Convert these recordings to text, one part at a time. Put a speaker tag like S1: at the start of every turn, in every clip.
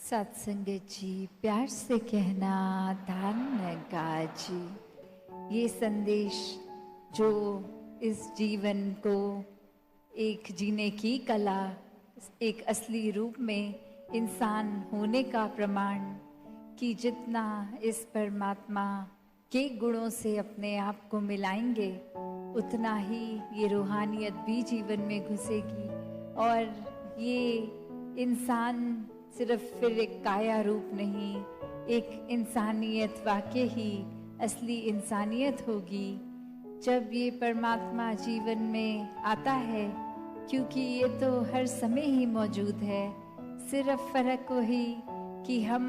S1: सत्संगत जी, प्यार से कहना धन्यवाद जी। ये संदेश जो इस जीवन को एक जीने की कला, एक असली रूप में इंसान होने का प्रमाण, कि जितना इस परमात्मा के गुणों से अपने आप को मिलाएंगे उतना ही ये रूहानियत भी जीवन में घुसेगी और ये इंसान सिर्फ फिर एक काया रूप नहीं, एक इंसानियत वाकई ही असली इंसानियत होगी जब ये परमात्मा जीवन में आता है, क्योंकि ये तो हर समय ही मौजूद है। सिर्फ फर्क वही कि हम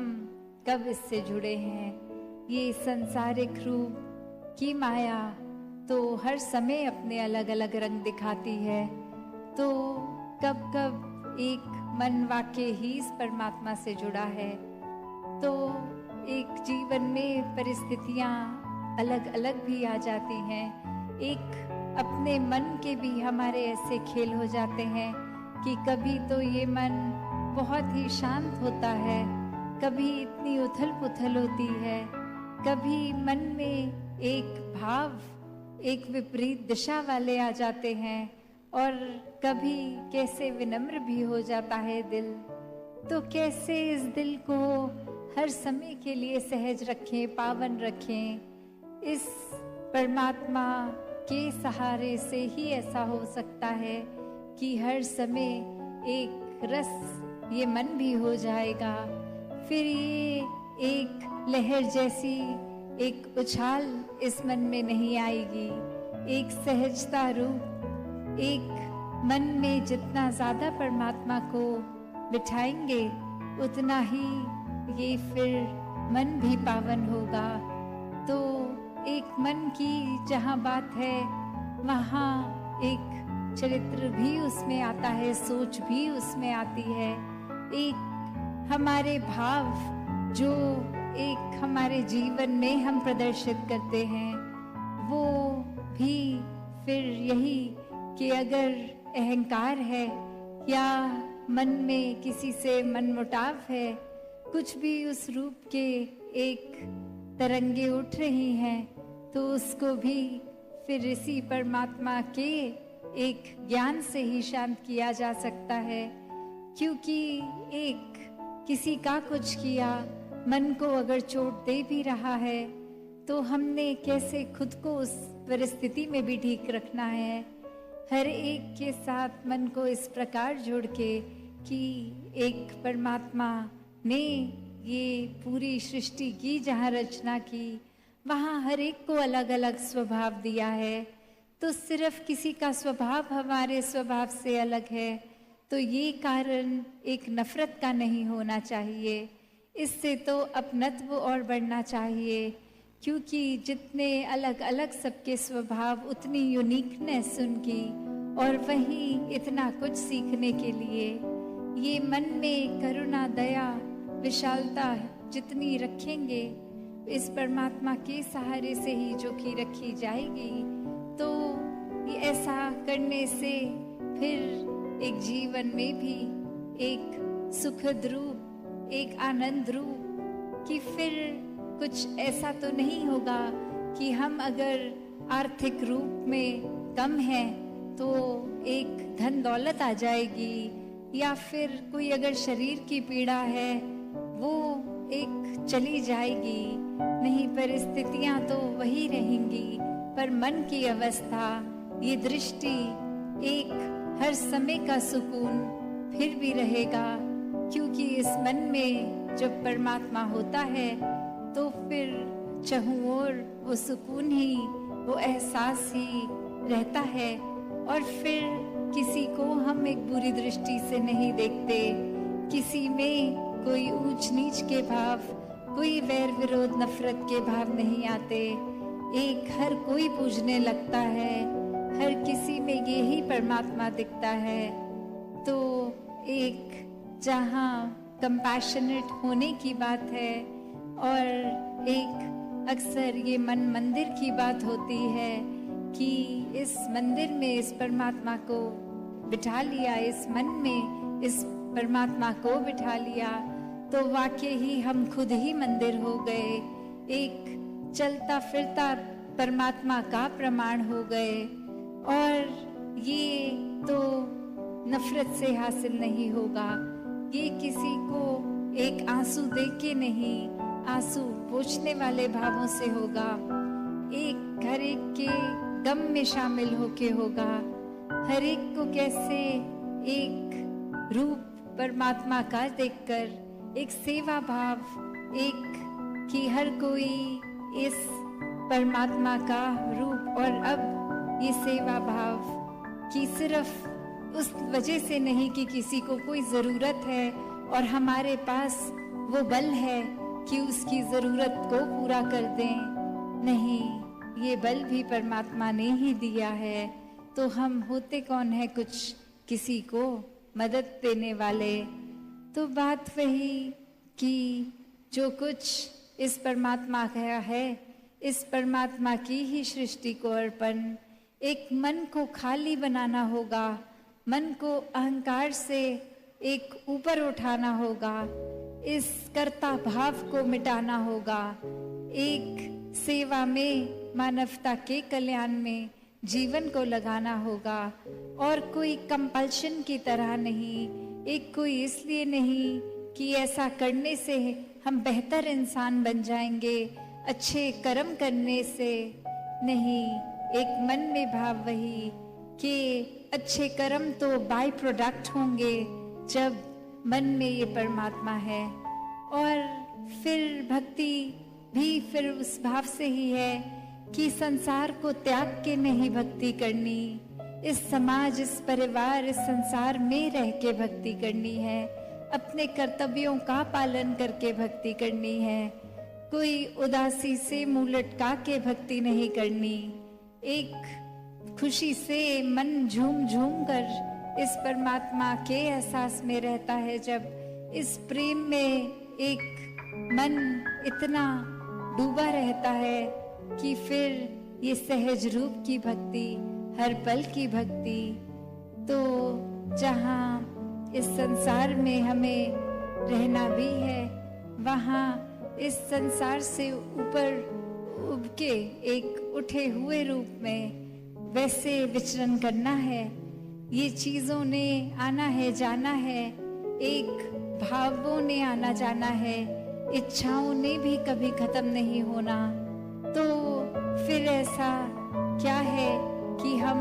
S1: कब इससे जुड़े हैं। ये संसारिक रूप की माया तो हर समय अपने अलग अलग रंग दिखाती है, तो कब कब एक मन वाकई ही इस परमात्मा से जुड़ा है तो एक जीवन में परिस्थितियां अलग अलग भी आ जाती हैं। एक अपने मन के भी हमारे ऐसे खेल हो जाते हैं कि कभी तो ये मन बहुत ही शांत होता है, कभी इतनी उथल पुथल होती है, कभी मन में एक भाव एक विपरीत दिशा वाले आ जाते हैं और कभी कैसे विनम्र भी हो जाता है दिल। तो कैसे इस दिल को हर समय के लिए सहज रखें, पावन रखें। इस परमात्मा के सहारे से ही ऐसा हो सकता है कि हर समय एक रस ये मन भी हो जाएगा, फिर ये एक लहर जैसी एक उछाल इस मन में नहीं आएगी। एक सहजता रूप एक मन में जितना ज्यादा परमात्मा को बिठाएंगे उतना ही ये फिर मन भी पावन होगा। तो एक मन की जहाँ बात है वहाँ एक चरित्र भी उसमें आता है, सोच भी उसमें आती है। एक हमारे भाव जो एक हमारे जीवन में हम प्रदर्शित करते हैं वो भी फिर यही कि अगर अहंकार है या मन में किसी से मनमुटाव है, कुछ भी उस रूप के एक तरंगे उठ रही हैं तो उसको भी फिर इसी परमात्मा के एक ज्ञान से ही शांत किया जा सकता है। क्योंकि एक किसी का कुछ किया मन को अगर चोट दे भी रहा है तो हमने कैसे खुद को उस परिस्थिति में भी ठीक रखना है। हर एक के साथ मन को इस प्रकार जोड़ के कि एक परमात्मा ने ये पूरी सृष्टि की, जहाँ रचना की वहाँ हर एक को अलग अलग स्वभाव दिया है। तो सिर्फ किसी का स्वभाव हमारे स्वभाव से अलग है तो ये कारण एक नफरत का नहीं होना चाहिए, इससे तो अपनत्व और बढ़ना चाहिए। क्योंकि जितने अलग अलग सबके स्वभाव उतनी यूनिकनेस उनकी, और वहीं इतना कुछ सीखने के लिए ये मन में करुणा दया विशालता जितनी रखेंगे इस परमात्मा के सहारे से ही जो कि रखी जाएगी, तो ये ऐसा करने से फिर एक जीवन में भी एक सुखद रूप, एक आनंद रूप, कि फिर कुछ ऐसा तो नहीं होगा कि हम अगर आर्थिक रूप में कम हैं तो एक धन दौलत आ जाएगी, या फिर कोई अगर शरीर की पीड़ा है वो एक चली जाएगी। नहीं, परिस्थितियां तो वही रहेंगी, पर मन की अवस्था, ये दृष्टि, एक हर समय का सुकून फिर भी रहेगा। क्योंकि इस मन में जब परमात्मा होता है तो फिर चहुं ओर वो सुकून ही, वो एहसास ही रहता है। और फिर किसी को हम एक बुरी दृष्टि से नहीं देखते, किसी में कोई ऊंच नीच के भाव, कोई वैर विरोध नफरत के भाव नहीं आते। एक हर कोई पूजने लगता है, हर किसी में यही परमात्मा दिखता है। तो एक जहाँ कंपैशनेट होने की बात है और एक अक्सर ये मन मंदिर की बात होती है कि इस मंदिर में इस परमात्मा को बिठा लिया, इस मन में इस परमात्मा को बिठा लिया, तो वाकई ही हम खुद ही मंदिर हो गए, एक चलता फिरता परमात्मा का प्रमाण हो गए। और ये तो नफरत से हासिल नहीं होगा, ये किसी को एक आंसू देख के नहीं, आंसू पोंछने वाले भावों से होगा, एक हर एक के गम में शामिल होके होगा। हर एक को कैसे एक रूप परमात्मा का देखकर एक सेवा भाव, एक कि हर कोई इस परमात्मा का रूप, और अब ये सेवा भाव कि सिर्फ उस वजह से नहीं कि किसी को कोई जरूरत है और हमारे पास वो बल है कि उसकी जरूरत को पूरा कर दें, नहीं, ये बल भी परमात्मा ने ही दिया है। तो हम होते कौन है कुछ किसी को मदद देने वाले। तो बात वही कि जो कुछ इस परमात्मा का है, इस परमात्मा की ही सृष्टि को अर्पण, एक मन को खाली बनाना होगा, मन को अहंकार से एक ऊपर उठाना होगा, इस कर्ता भाव को मिटाना होगा, एक सेवा में, मानवता के कल्याण में जीवन को लगाना होगा, और कोई कंपल्शन की तरह नहीं, एक कोई इसलिए नहीं कि ऐसा करने से हम बेहतर इंसान बन जाएंगे, अच्छे कर्म करने से नहीं, एक मन में भाव वही कि अच्छे कर्म तो बाय प्रोडक्ट होंगे जब मन में ये परमात्मा है। और फिर भक्ति भी फिर उस भाव से ही है कि संसार को त्याग के नहीं भक्ति करनी, इस समाज, इस परिवार, इस संसार में रह के भक्ति करनी है, अपने कर्तव्यों का पालन करके भक्ति करनी है, कोई उदासी से मुंह लटका के भक्ति नहीं करनी, एक खुशी से मन झूम झूम कर इस परमात्मा के एहसास में रहता है। जब इस प्रेम में एक मन इतना डूबा रहता है कि फिर ये सहज रूप की भक्ति, हर पल की भक्ति, तो जहाँ इस संसार में हमें रहना भी है, वहाँ इस संसार से ऊपर उब के एक उठे हुए रूप में वैसे विचरण करना है। ये चीजों ने आना है, जाना है, एक भावों ने आना जाना है, इच्छाओं ने भी कभी खत्म नहीं होना। तो फिर ऐसा क्या है कि हम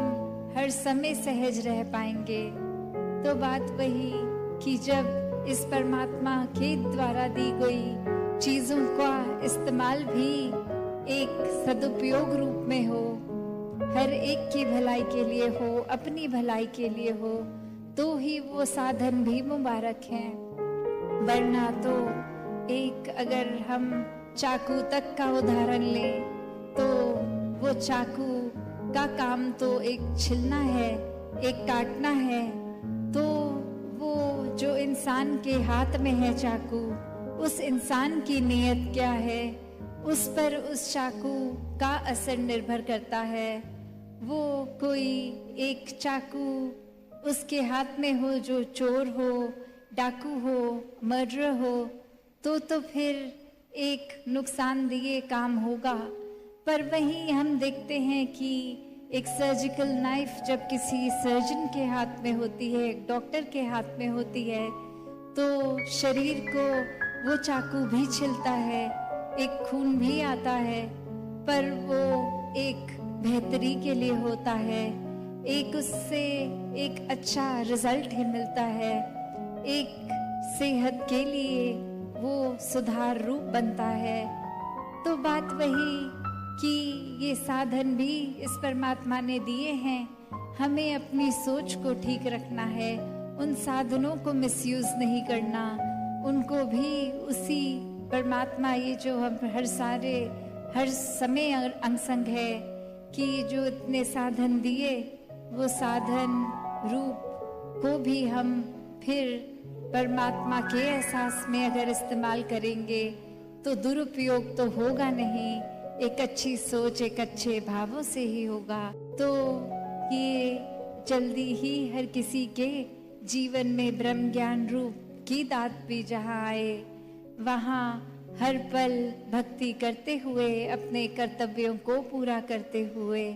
S1: हर समय सहज रह पाएंगे। तो बात वही कि जब इस परमात्मा के द्वारा दी गई चीजों का इस्तेमाल भी एक सदुपयोग रूप में हो, हर एक की भलाई के लिए हो, अपनी भलाई के लिए हो, तो ही वो साधन भी मुबारक हैं। वरना तो एक अगर हम चाकू तक का उदाहरण लें तो वो चाकू का काम तो एक छिलना है, एक काटना है। तो वो जो इंसान के हाथ में है चाकू, उस इंसान की नीयत क्या है, उस पर उस चाकू का असर निर्भर करता है। वो कोई एक चाकू उसके हाथ में हो जो चोर हो, डाकू हो, मर्डर हो, तो फिर एक नुकसानदेह काम होगा। पर वहीं हम देखते हैं कि एक सर्जिकल नाइफ जब किसी सर्जन के हाथ में होती है, एक डॉक्टर के हाथ में होती है, तो शरीर को वो चाकू भी छिलता है, एक खून भी आता है, पर वो एक बेहतरी के लिए होता है, एक उससे एक अच्छा रिजल्ट ही मिलता है, एक सेहत के लिए वो सुधार रूप बनता है। तो बात वही कि ये साधन भी इस परमात्मा ने दिए हैं, हमें अपनी सोच को ठीक रखना है, उन साधनों को मिसयूज नहीं करना, उनको भी उसी परमात्मा, ये जो हम हर समय अंगसंग है कि जो इतने साधन दिए, वो साधन रूप को भी हम फिर परमात्मा के एहसास में अगर इस्तेमाल करेंगे तो दुरुपयोग तो होगा नहीं, एक अच्छी सोच, एक अच्छे भावों से ही होगा। तो ये जल्दी ही हर किसी के जीवन में ब्रह्म ज्ञान रूप की दात भी जहाँ आए, वहाँ हर पल भक्ति करते हुए, अपने कर्तव्यों को पूरा करते हुए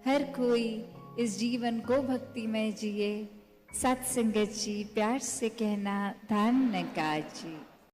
S1: हर कोई इस जीवन को भक्ति में जिए। सत्संगत जी, प्यार से कहना धन्यवाद जी।